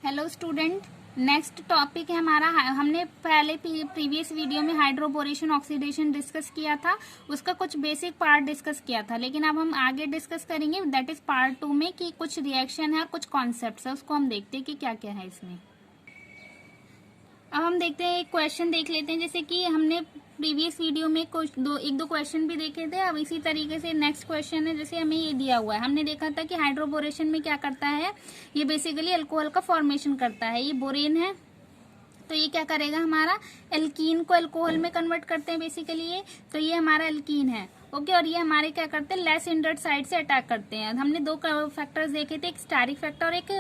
Hello student, next topic है हमारा। हमने पहले प्रीवियस वीडियो में हाइड्रोबोरेशन ऑक्सीडेशन डिस्कस किया था, उसका कुछ बेसिक पार्ट डिस्कस किया था, लेकिन अब हम आगे डिस्कस करेंगे दैट इज पार्ट 2 में कि कुछ रिएक्शन है और कुछ कॉन्सेप्ट्स है, उसको हम देखते हैं कि क्या क्या है इसमें। अब हम देखते हैं, एक क्वेश्चन देख लेते हैं। जैसे कि हमने प्रीवियस वीडियो में कुछ एक दो क्वेश्चन भी देखे थे। अब इसी तरीके से नेक्स्ट क्वेश्चन है। जैसे हमें ये दिया हुआ है, हमने देखा था कि हाइड्रोबोरेशन में क्या करता है, ये बेसिकली अल्कोहल का फॉर्मेशन करता है। ये बोरेन है, तो ये क्या करेगा, हमारा एल्कीन को अल्कोहल में कन्वर्ट करते हैं बेसिकली ये। तो ये हमारा एल्कीन है, ओके। और ये हमारे क्या करते हैं, लेस हिंड्रेड साइड से अटैक करते हैं। हमने दो फैक्टर्स देखे थे, एक स्टेरिक फैक्टर और एक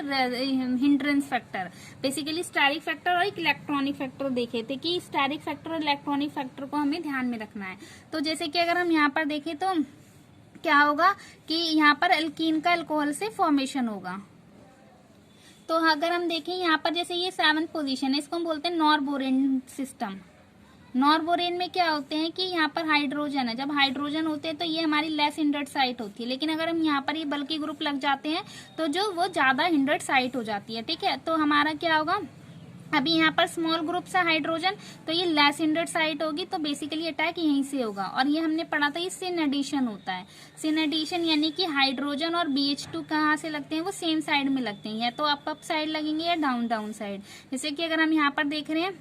hindrance factor. Basically steric factor और एक इलेक्ट्रॉनिक फैक्टर देखे थे कि स्टेरिक फैक्टर और इलेक्ट्रॉनिक फैक्टर को हमें ध्यान में रखना है। तो जैसे कि अगर हम यहाँ पर देखें तो क्या होगा कि यहाँ पर एल्कीन का अल्कोहल से फॉर्मेशन होगा। तो अगर हम देखें यहाँ पर, जैसे ये 7th पोजीशन है, इसको हम बोलते हैं नॉरबोरेन सिस्टम। नॉरबोरेन में क्या होते हैं कि यहाँ पर हाइड्रोजन है, जब हाइड्रोजन होते हैं तो ये हमारी लेस हिंड्रेड साइट होती है, लेकिन अगर हम यहाँ पर ये बल्कि ग्रुप लग जाते हैं तो जो वो ज्यादा हिंड्रेड साइट हो जाती है, ठीक है। तो हमारा क्या होगा, अभी यहाँ पर स्मॉल ग्रुप से हाइड्रोजन, तो ये लेस हिंड्रेड साइट होगी, तो बेसिकली अटैक यहीं से होगा। और ये हमने पढ़ा था, ये सिन एडिशन होता है। सिन एडिशन यानी कि हाइड्रोजन और BH2 कहाँ से लगते हैं, वो सेम साइड में लगते हैं, या तो अप साइड लगेंगे या डाउन साइड। जैसे कि अगर हम यहाँ पर देख रहे हैं,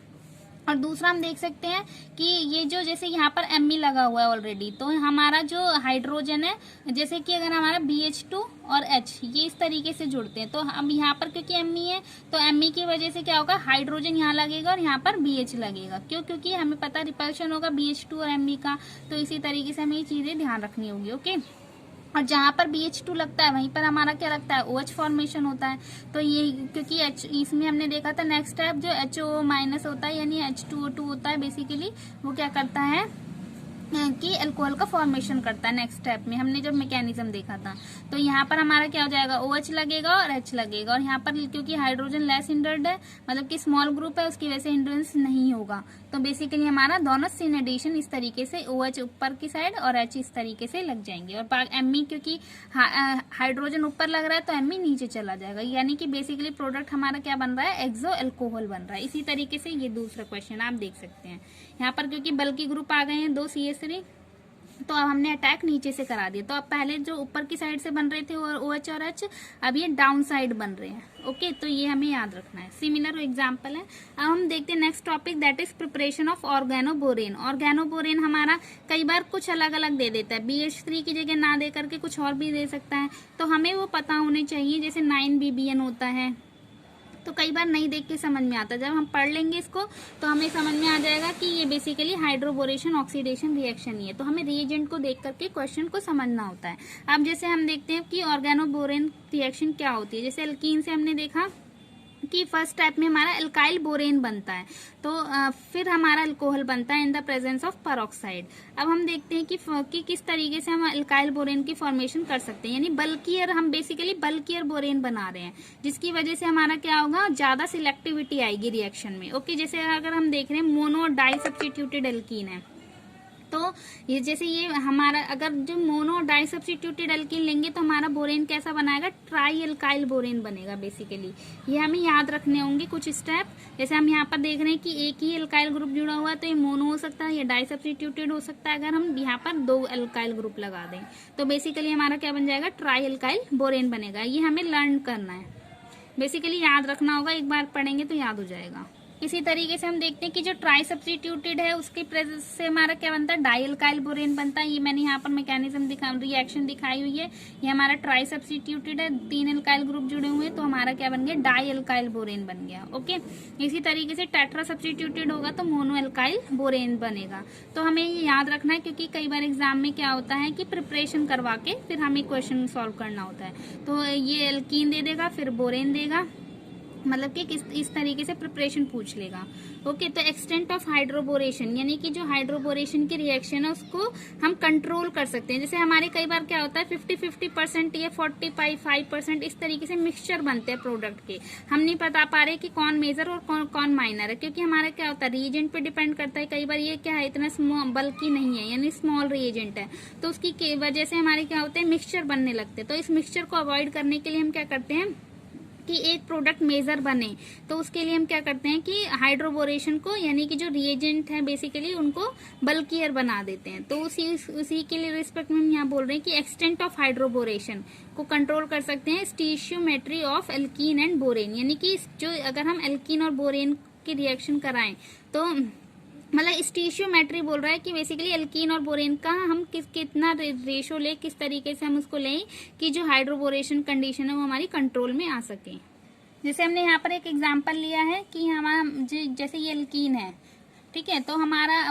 और दूसरा हम देख सकते हैं कि ये जो जैसे यहाँ पर Me लगा हुआ है ऑलरेडी, तो हमारा जो हाइड्रोजन है, जैसे कि अगर हमारा BH2 और H ये इस तरीके से जुड़ते हैं, तो हम यहाँ पर क्योंकि Me है, तो Me की वजह से क्या होगा, हाइड्रोजन यहाँ लगेगा और यहाँ पर BH लगेगा। क्यों? क्योंकि हमें पता रिपल्शन होगा BH2 और Me का। तो इसी तरीके से हमें ये चीजें ध्यान रखनी होगी, ओके। और जहां पर BH2 लगता है वहीं पर हमारा क्या लगता है, OH फॉर्मेशन होता है। तो ये क्योंकि इसमें हमने देखा था नेक्स्ट स्टेप जो HO माइनस होता है यानी H2O2 होता है, बेसिकली वो क्या करता है कि अल्कोहल का फॉर्मेशन करता है। नेक्स्ट स्टेप में हमने जब मैकेनिज्म देखा था, तो यहाँ पर हमारा क्या हो जाएगा, OH लगेगा और H लगेगा। और यहाँ पर क्योंकि हाइड्रोजन लेस हिंड्रेड है, मतलब कि स्मॉल ग्रुप है, उसकी वजह से हिंड्रेंस नहीं होगा। तो बेसिकली हमारा दोनों सिन एडिशन इस तरीके से, OH ऊपर की साइड और H इस तरीके से लग जाएंगे। और Me क्योंकि हाइड्रोजन ऊपर लग रहा है तो Me नीचे चला जाएगा, यानी कि बेसिकली प्रोडक्ट हमारा क्या बन रहा है, एक्सो अल्कोहल बन रहा है। इसी तरीके से ये दूसरा क्वेश्चन आप देख सकते हैं। यहाँ पर क्योंकि बल्कि ग्रुप आ गए हैं 2 CH3, तो अब हमने अटैक नीचे से करा दिया। तो अब पहले जो ऊपर की साइड से बन रहे थे OH और H, अब ये डाउन साइड बन रहे हैं, ओके। तो ये हमें याद रखना है। सिमिलर एग्जांपल है। अब हम देखते हैं next topic, that is preparation of organoborane. Organoborane हमारा कई बार कुछ अलग अलग दे देता है, BH3 की जगह ना दे करके कुछ और भी दे सकता है, तो हमें वो पता होने चाहिए। जैसे 9BBN होता है, तो कई बार नहीं देख के समझ में आता, जब हम पढ़ लेंगे इसको तो हमें समझ में आ जाएगा कि ये बेसिकली हाइड्रोबोरेशन ऑक्सीडेशन रिएक्शन ही है। तो हमें रिएजेंट को देख करके क्वेश्चन को समझना होता है। अब जैसे हम देखते हैं कि ऑर्गेनोबोरेन रिएक्शन क्या होती है। जैसे एल्कीन से हमने देखा कि फर्स्ट स्टेप में हमारा एल्काइल बोरेन बनता है, तो फिर हमारा अल्कोहल बनता है in the presence of peroxide. अब हम देखते हैं कि किस तरीके से हम एल्काइल बोरेन की फॉर्मेशन कर सकते हैं, यानी बल्कियर, हम बेसिकली बल्कियर बोरेन बना रहे हैं, जिसकी वजह से हमारा क्या होगा, ज्यादा सिलेक्टिविटी आएगी रिएक्शन में, ओके। जैसे अगर हम देख रहे हैं मोनो डाई सब्स्टिट्यूटेड एल्कीन है, तो ये जैसे ये हमारा अगर जो मोनो डाई सब्स्टिट्यूटेड एल्कीन लेंगे तो हमारा बोरेन कैसा बनाएगा, ट्राई एल्काइल बोरेन बनेगा बेसिकली। ये हमें याद रखने होंगे कुछ स्टेप। जैसे हम यहाँ पर देख रहे हैं कि एक ही एल्काइल ग्रुप जुड़ा हुआ है, तो ये मोनो हो सकता है, ये डाई सब्स्टिट्यूटेड हो सकता है। अगर हम यहाँ पर 2 एल्काइल ग्रुप लगा दें तो बेसिकली हमारा क्या बन जाएगा, ट्राई एल्काइल बोरेन बनेगा। ये हमें लर्न करना है, बेसिकली याद रखना होगा, एक बार पढ़ेंगे तो याद हो जाएगा। इसी तरीके से हम देखते हैं कि जो ट्राई सब्स्टिट्यूटेड है उसके प्रेजेंस से हमारा क्या बनता है, डाई एल्काइल बोरेन बनता है। ये मैंने यहाँ पर मैकेनिज्म रिएक्शन दिखाई हुई है। ये हमारा ट्राई सब्स्टिट्यूटेड है, 3 एल्काइल ग्रुप जुड़े हुए हैं, तो हमारा क्या बन गया, डाई एल्काइल बोरेन बन गया, ओके। इसी तरीके से टेट्रा सब्स्टिट्यूटेड होगा तो मोनो एल्काइल बोरेन बनेगा। तो हमें ये याद रखना है, क्योंकि कई बार एग्जाम में क्या होता है कि प्रिपरेशन करवा के फिर हमें क्वेश्चन सॉल्व करना होता है। तो ये एल्कीन दे देगा, फिर बोरेन देगा, मतलब कि इस तरीके से प्रिपरेशन पूछ लेगा, ओके। तो एक्सटेंट ऑफ हाइड्रोबोरेशन, यानी कि जो हाइड्रोबोरेशन की रिएक्शन है उसको हम कंट्रोल कर सकते हैं। जैसे हमारे कई बार क्या होता है 50-50% या 45% इस तरीके से मिक्सचर बनते हैं प्रोडक्ट के, हम नहीं बता पा रहे कि कौन मेजर और कौन माइनर है, क्योंकि हमारा क्या होता है रिएजेंट पे डिपेंड करता है। कई बार ये क्या है, इतना स्मॉल बल्कि नहीं है, यानी स्मॉल रिएजेंट है, तो उसकी वजह से हमारे क्या होते हैं मिक्सचर बनने लगते हैं। तो इस मिक्सचर को अवॉइड करने के लिए हम क्या करते हैं कि एक प्रोडक्ट मेजर बने, तो उसके लिए हम क्या करते हैं कि हाइड्रोबोरेशन को, यानी कि जो रिएजेंट है बेसिकली उनको बल्कियर बना देते हैं। तो उसी के लिए रिस्पेक्ट में हम यहाँ बोल रहे हैं कि एक्सटेंट ऑफ हाइड्रोबोरेशन को कंट्रोल कर सकते हैं स्टीशियोमेट्री ऑफ एल्कीन एंड बोरेन, यानी कि जो अगर हम एल्कीन और बोरेन की रिएक्शन कराएं तो मतलब स्टीशियोमेट्री बोल रहा है कि बेसिकली एल्कीन और बोरेन का हम कितना रेशो ले, किस तरीके से हम उसको लें कि जो हाइड्रोबोरेशन कंडीशन है वो हमारी कंट्रोल में आ सके। जैसे हमने यहाँ पर एक एग्जांपल लिया है कि हमारा जैसे ये एल्कीन है, ठीक है, तो हमारा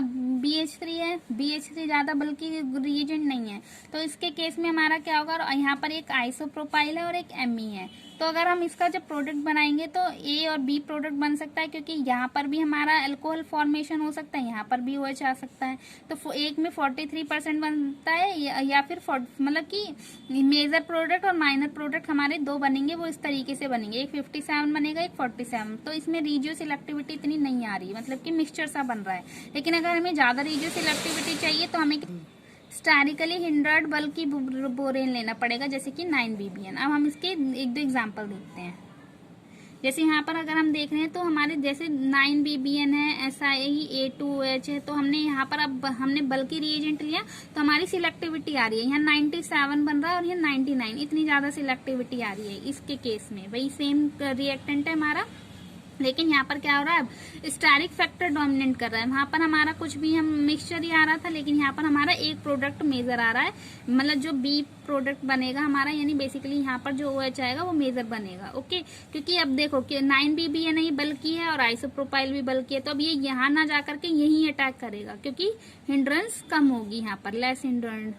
BH3 है, BH3 ज्यादा बल्कि रिएजेंट नहीं है, तो इसके केस में हमारा क्या होगा, और यहाँ पर एक आइसोप्रोपाइल है और एक ME है। तो अगर हम इसका जब प्रोडक्ट बनाएंगे तो A और B प्रोडक्ट बन सकता है, क्योंकि यहाँ पर भी हमारा अल्कोहल फॉर्मेशन हो सकता है, यहाँ पर भी OH आ सकता है। तो एक में 43% बनता है या फिर मतलब कि मेजर प्रोडक्ट और माइनर प्रोडक्ट हमारे दो बनेंगे, वो इस तरीके से बनेंगे, एक 57 बनेगा, एक 47। तो इसमें रीजियो सिलेक्टिविटी इतनी नहीं आ रही, मतलब कि मिक्सचर सा बन रहा है। लेकिन अगर हमें ज्यादा रीजियो सिलेक्टिविटी चाहिए तो हमें स्टैरिकली हिंड्रेड बल्कि बोरेन लेना पड़ेगा, जैसे कि 9BBN। अब हम इसके एक दो एग्जांपल देखते हैं। जैसे यहाँ पर अगर हम देख रहे हैं तो हमारे जैसे 9BBN है, SiA2OH है, तो हमने यहाँ पर अब हमने बल्कि रिएजेंट लिया तो हमारी सिलेक्टिविटी आ रही है, यहाँ 97 बन रहा है और यहाँ 99, इतनी ज्यादा सिलेक्टिविटी आ रही है इसके केस में। वही सेम रिएक्टेंट है हमारा, लेकिन यहाँ पर क्या हो रहा है, अब स्टेरिक फैक्टर डोमिनेट कर रहा है। वहां पर हमारा कुछ भी हम मिक्सचर ही आ रहा था, लेकिन यहाँ पर हमारा एक प्रोडक्ट मेजर आ रहा है, मतलब जो B प्रोडक्ट बनेगा हमारा, यानी बेसिकली यहाँ पर जो OH आएगा वो मेजर बनेगा। ओके, क्योंकि अब देखो कि 9BBN नहीं बल्कि है और आइसोप्रोपाइल भी बल्कि है, तो अब ये यहाँ ना जाकर के यही अटैक करेगा, क्योंकि हिंड्रेंस कम होगी यहाँ पर, लेस हिंड्रेंस।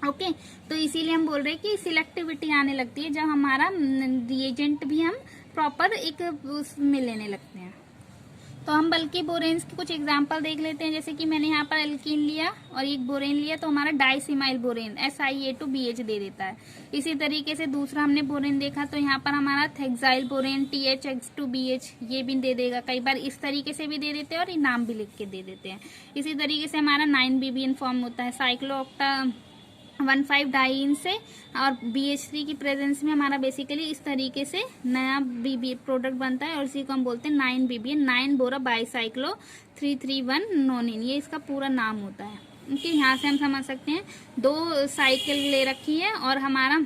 ओके, तो इसीलिए हम बोल रहे हैं कि सिलेक्टिविटी आने लगती है जब हमारा रिएजेंट भी हम प्रॉपर एक उसमें लेने लगते हैं। तो हम बल्कि बोरेन्स के कुछ एग्जांपल देख लेते हैं। जैसे कि मैंने यहाँ पर एल्कीन लिया और एक बोरेन लिया, तो हमारा डाइसिमाइल बोरेन SiA2BH दे देता है। इसी तरीके से दूसरा हमने बोरेन देखा तो यहाँ पर हमारा थेक्साइल बोरेन THX2BH ये भी दे देगा। कई बार इस तरीके से भी दे देते हैं और ये नाम भी लिख के दे देते हैं। इसी तरीके से हमारा 9BBN फॉर्म होता है साइक्लोऑक्टा 1,5 डाइन से, और BH3 की प्रेजेंस में हमारा बेसिकली इस तरीके से नया BB प्रोडक्ट बनता है और इसी को हम बोलते हैं 9BBN, 9 बोरा बाईसाइक्लो 331 नोनिन, ये इसका पूरा नाम होता है। ओके, यहाँ से हम समझ सकते हैं 2 साइकिल ले रखी है और हमारा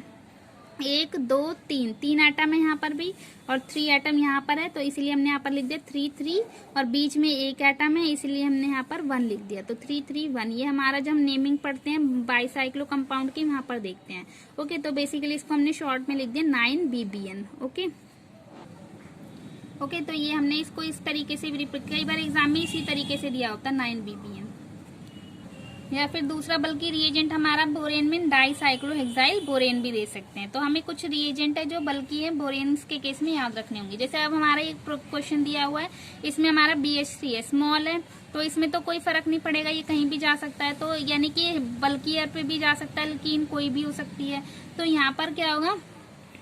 1 2 3 एटम है यहाँ पर भी और 3 एटम यहाँ पर है, तो इसीलिए हमने यहाँ पर लिख दिया 3 3 और बीच में 1 एटम है, इसलिए हमने यहाँ पर 1 लिख दिया, तो 3 3 1। ये हमारा जब हम नेमिंग पढ़ते हैं बाईसाइक्लो कंपाउंड की वहां पर देखते हैं। ओके, तो बेसिकली इसको हमने शॉर्ट में लिख दिया 9BBN। ओके, तो ये हमने इसको इस तरीके से भी रिपीट, कई बार एग्जाम में इसी तरीके से दिया होता है 9BBN। या फिर दूसरा बल्कि रिएजेंट हमारा बोरेन में डाइसाइक्लोहेक्साइल बोरेन भी दे सकते हैं। तो हमें कुछ रिएजेंट है जो बल्कि है बोरेन्स के केस में याद रखने होंगे। जैसे अब हमारा एक क्वेश्चन दिया हुआ है, इसमें हमारा BH3 है, स्मॉल है, तो इसमें तो कोई फर्क नहीं पड़ेगा, ये कहीं भी जा सकता है, तो यानी कि बल्कि एयर पे भी जा सकता है, लेकिन कोई भी हो सकती है। तो यहाँ पर क्या होगा,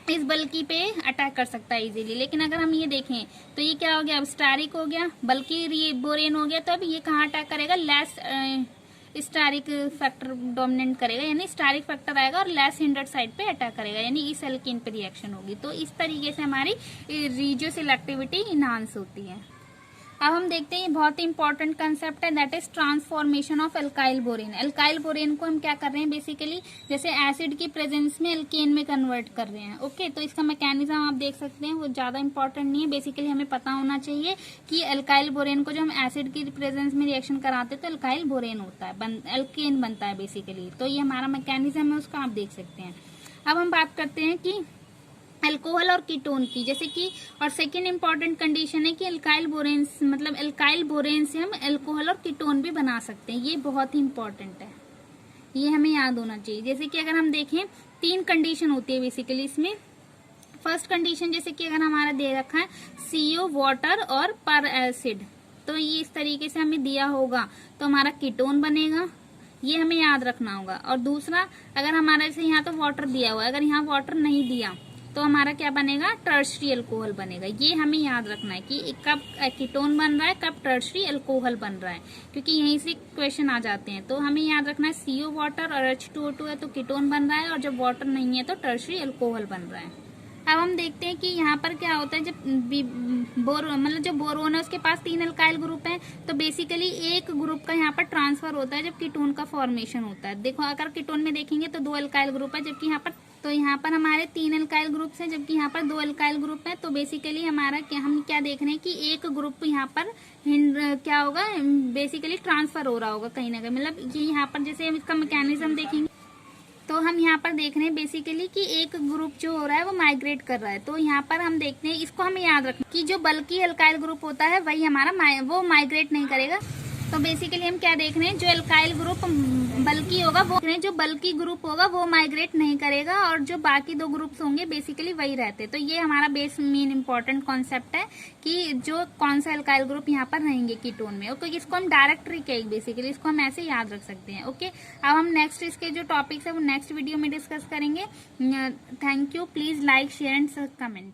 इस बल्कि पे अटैक कर सकता है इजीली। लेकिन अगर हम ये देखें तो ये क्या हो गया, अब स्टारिक हो गया, बल्कि बोरेन हो गया, तो अब ये कहाँ अटैक करेगा, लेस स्टारिक फैक्टर डोमिनेट करेगा, यानी स्टारिक फैक्टर आएगा और लेस हिंड्रेड साइड पे अटैक करेगा, यानी इस एल्कीन पे रिएक्शन होगी। तो इस तरीके से हमारी रीजियो सिलेक्टिविटी इनहांस होती है। अब हम देखते हैं बहुत ही इंपॉर्टेंट कंसेप्ट है, that is transformation of alkyl borane. Alkyl borane को हम क्या कर रहे हैं, बेसिकली जैसे एसिड की प्रेजेंस में एल्केन में कन्वर्ट कर रहे हैं। ओके, तो इसका मैकेनिज्म आप देख सकते हैं, वो ज्यादा इंपॉर्टेंट नहीं है, बेसिकली हमें पता होना चाहिए कि एल्काइल बोरेन को जब हम एसिड की प्रेजेंस में रिएक्शन कराते हैं तो एल्काइल बोरेन होता है, एल्केन बनता है बेसिकली। तो ये हमारा मैकेनिज्म है, उसका आप देख सकते हैं। अब हम बात करते हैं कि अल्कोहल और कीटोन की, जैसे कि और सेकेंड इंपॉर्टेंट कंडीशन है कि एल्काइल बोरेन्स, मतलब एल्काइल बोरेन से हम अल्कोहल और कीटोन भी बना सकते हैं। ये बहुत ही इंपॉर्टेंट है, ये हमें याद होना चाहिए। जैसे कि अगर हम देखें 3 कंडीशन होती है बेसिकली इसमें। फर्स्ट कंडीशन जैसे कि अगर हमारा दे रखा है CO वाटर और पर एसिड, तो ये इस तरीके से हमें दिया होगा तो हमारा कीटोन बनेगा, ये हमें याद रखना होगा। और दूसरा, अगर हमारा जैसे यहाँ तो वाटर दिया हुआ है, अगर यहाँ वाटर नहीं दिया तो हमारा क्या बनेगा, टर्शरी अल्कोहल बनेगा। ये हमें याद रखना है कि कब कीटोन बन रहा है, कब टर्शरी अल्कोहल बन रहा है, क्योंकि यहीं से क्वेश्चन आ जाते हैं। तो हमें याद रखना है CO वाटर और H2O2 है तो कीटोन बन रहा है, और जब वाटर नहीं है तो टर्शरी अल्कोहल बन रहा है। अब हम देखते हैं कि यहाँ पर क्या होता है, जब मतलब जो बोरोन है उसके पास 3 अल्काइल ग्रुप हैं, तो बेसिकली एक ग्रुप का यहाँ पर ट्रांसफर होता है जब कीटोन का फॉर्मेशन होता है। देखो अगर कीटोन में देखेंगे तो 2 अल्काइल ग्रुप है, जबकि यहाँ पर हमारे 3 अल्काइल ग्रुप्स हैं, जबकि यहाँ पर 2 अल्काइल ग्रुप है। तो बेसिकली हमारा हम क्या देख रहे हैं कि एक ग्रुप यहाँ पर क्या होगा, बेसिकली ट्रांसफर हो रहा होगा कहीं ना कहीं। मतलब ये यहाँ पर जैसे हम इसका मैकेनिज्म देखेंगे तो हम यहाँ पर देख रहे हैं बेसिकली कि एक ग्रुप जो हो रहा है वो माइग्रेट कर रहा है। तो यहाँ पर हम देखते हैं, इसको हमें याद रखना कि जो बल्कि अल्काइल ग्रुप होता है वही हमारा वो माइग्रेट नहीं करेगा। तो बेसिकली हम क्या देख रहे हैं, जो अल्काइल ग्रुप बल्कि होगा वो, जो बल्कि ग्रुप होगा वो माइग्रेट नहीं करेगा, और जो बाकी 2 ग्रुप्स होंगे बेसिकली वही रहते। तो ये हमारा बेस मेन इंपॉर्टेंट कॉन्सेप्ट है कि जो कौन सा अल्काइल ग्रुप यहाँ पर रहेंगे कीटोन में। ओके, इसको हम डायरेक्टरी कहेंगे, बेसिकली इसको हम ऐसे याद रख सकते हैं। ओके, अब हम नेक्स्ट इसके जो टॉपिक्स है वो नेक्स्ट वीडियो में डिस्कस करेंगे। Thank you, please like share and comment.